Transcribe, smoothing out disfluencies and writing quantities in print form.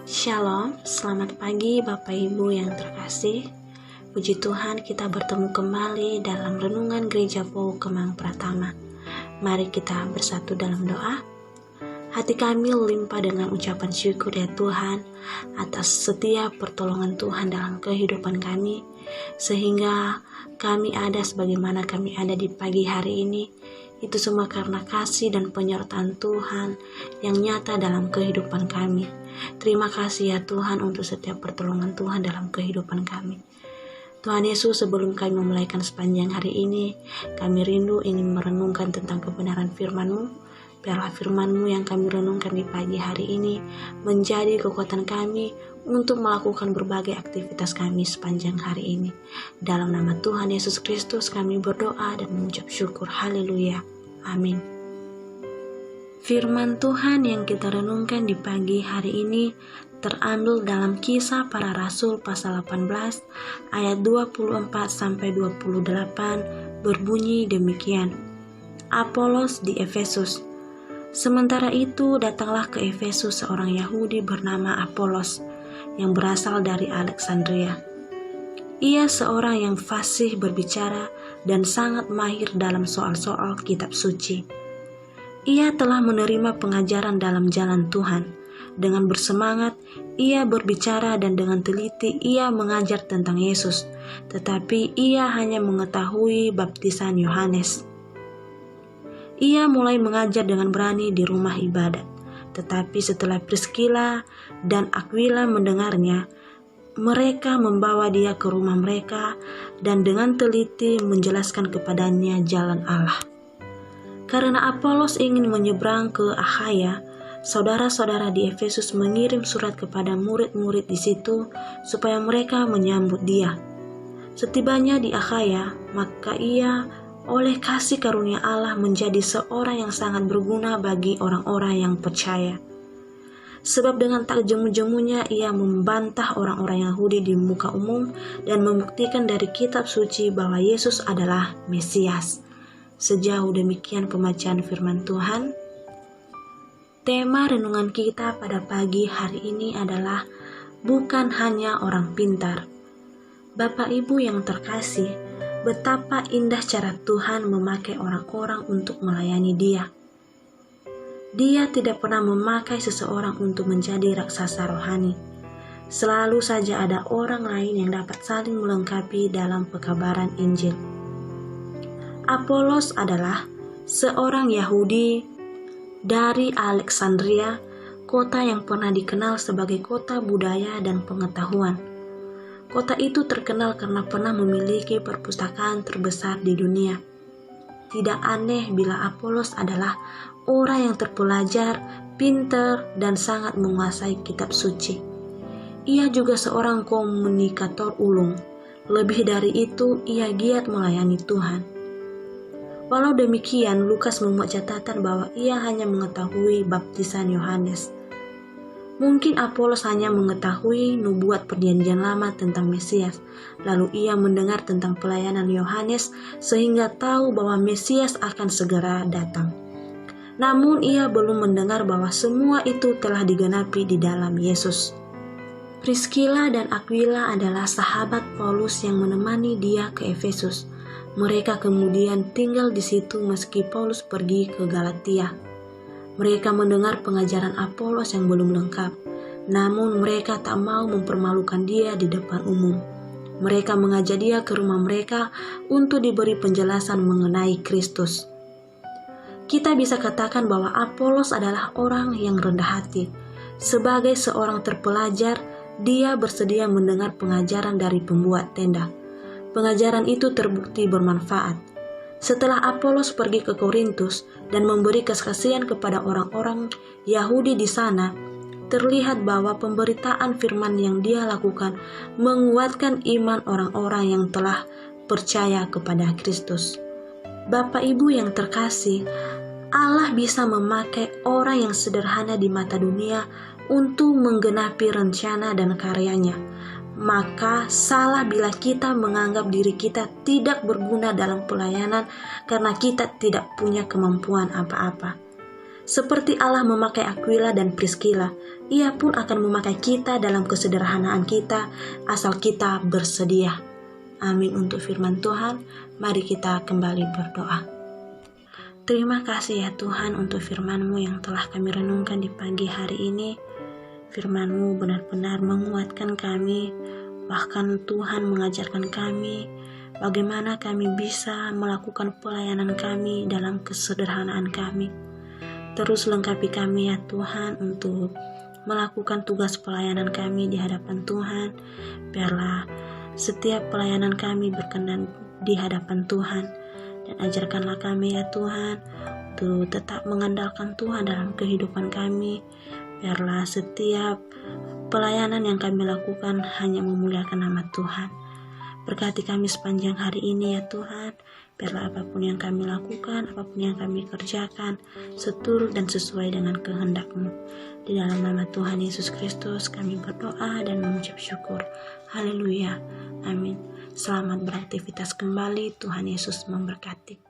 Shalom, selamat pagi Bapak Ibu yang terkasih. Puji Tuhan, kita bertemu kembali dalam renungan Gereja POU Kemang Pratama. Mari kita bersatu dalam doa. Hati kami limpah dengan ucapan syukur ya Tuhan atas setiap pertolongan Tuhan dalam kehidupan kami, sehingga kami ada sebagaimana kami ada di pagi hari ini. Itu semua karena kasih dan penyertaan Tuhan yang nyata dalam kehidupan kami. Terima kasih ya Tuhan untuk setiap pertolongan Tuhan dalam kehidupan kami. Tuhan Yesus, sebelum kami memulaikan sepanjang hari ini, kami rindu ingin merenungkan tentang kebenaran firman-Mu. Biarlah firman-Mu yang kami renungkan di pagi hari ini menjadi kekuatan kami untuk melakukan berbagai aktivitas kami sepanjang hari ini. Dalam nama Tuhan Yesus Kristus kami berdoa dan mengucap syukur. Haleluya. Amin. Firman Tuhan yang kita renungkan di pagi hari ini terambil dalam Kisah Para Rasul pasal 18 ayat 24-28 berbunyi demikian. Apolos di Efesus. Sementara itu datanglah ke Efesus seorang Yahudi bernama Apolos yang berasal dari Alexandria. Ia seorang yang fasih berbicara dan sangat mahir dalam soal-soal kitab suci. Ia telah menerima pengajaran dalam jalan Tuhan. Dengan bersemangat, ia berbicara dan dengan teliti ia mengajar tentang Yesus. Tetapi ia hanya mengetahui baptisan Yohanes. Ia mulai mengajar dengan berani di rumah ibadat. Tetapi setelah Priskila dan Aquila mendengarnya, mereka membawa dia ke rumah mereka dan dengan teliti menjelaskan kepadanya jalan Allah. Karena Apolos ingin menyeberang ke Akhaya, saudara-saudara di Efesus mengirim surat kepada murid-murid di situ supaya mereka menyambut dia. Setibanya di Akhaya, maka ia oleh kasih karunia Allah menjadi seorang yang sangat berguna bagi orang-orang yang percaya. Sebab dengan tak jemu-jemunya ia membantah orang-orang Yahudi di muka umum dan membuktikan dari kitab suci bahwa Yesus adalah Mesias. Sejauh demikian pembacaan firman Tuhan. Tema renungan kita pada pagi hari ini adalah bukan hanya orang pintar. Bapak Ibu yang terkasih, betapa indah cara Tuhan memakai orang-orang untuk melayani Dia. Dia tidak pernah memakai seseorang untuk menjadi raksasa rohani. Selalu saja ada orang lain yang dapat saling melengkapi dalam pekabaran Injil. Apolos adalah seorang Yahudi dari Alexandria, kota yang pernah dikenal sebagai kota budaya dan pengetahuan. Kota itu terkenal karena pernah memiliki perpustakaan terbesar di dunia. Tidak aneh bila Apolos adalah orang yang terpelajar, pintar, dan sangat menguasai kitab suci. Ia juga seorang komunikator ulung. Lebih dari itu, ia giat melayani Tuhan. Walau demikian, Lukas membuat catatan bahwa ia hanya mengetahui baptisan Yohanes. Mungkin Apolos hanya mengetahui nubuat perjanjian lama tentang Mesias, lalu ia mendengar tentang pelayanan Yohanes sehingga tahu bahwa Mesias akan segera datang. Namun ia belum mendengar bahwa semua itu telah digenapi di dalam Yesus. Priskila dan Aquila adalah sahabat Paulus yang menemani dia ke Efesus. Mereka kemudian tinggal di situ meski Paulus pergi ke Galatia. Mereka mendengar pengajaran Apolos yang belum lengkap, namun mereka tak mau mempermalukan dia di depan umum. Mereka mengajak dia ke rumah mereka untuk diberi penjelasan mengenai Kristus. Kita bisa katakan bahwa Apolos adalah orang yang rendah hati. Sebagai seorang terpelajar, dia bersedia mendengar pengajaran dari pembuat tenda. Pengajaran itu terbukti bermanfaat. Setelah Apolos pergi ke Korintus dan memberi kesaksian kepada orang-orang Yahudi di sana, terlihat bahwa pemberitaan firman yang dia lakukan menguatkan iman orang-orang yang telah percaya kepada Kristus. Bapak Ibu yang terkasih, Allah bisa memakai orang yang sederhana di mata dunia untuk menggenapi rencana dan karyanya. Maka salah bila kita menganggap diri kita tidak berguna dalam pelayanan karena kita tidak punya kemampuan apa-apa. Seperti Allah memakai Aquila dan Priscilla, Ia pun akan memakai kita dalam kesederhanaan kita, asal kita bersedia. Amin untuk firman Tuhan. Mari kita kembali berdoa. Terima kasih ya Tuhan untuk firman-Mu yang telah kami renungkan di pagi hari ini. Firman-Mu benar-benar menguatkan kami, bahkan Tuhan mengajarkan kami bagaimana kami bisa melakukan pelayanan kami dalam kesederhanaan kami. Terus lengkapi kami ya Tuhan untuk melakukan tugas pelayanan kami di hadapan Tuhan. Biarlah setiap pelayanan kami berkenan di hadapan Tuhan. Dan ajarkanlah kami ya Tuhan untuk tetap mengandalkan Tuhan dalam kehidupan kami. Biarlah setiap pelayanan yang kami lakukan hanya memuliakan nama Tuhan. Berkati kami sepanjang hari ini ya Tuhan. Biarlah apapun yang kami lakukan, apapun yang kami kerjakan, seturut dan sesuai dengan kehendak-Mu. Di dalam nama Tuhan Yesus Kristus kami berdoa dan mengucap syukur. Haleluya. Amin. Selamat beraktivitas kembali. Tuhan Yesus memberkati.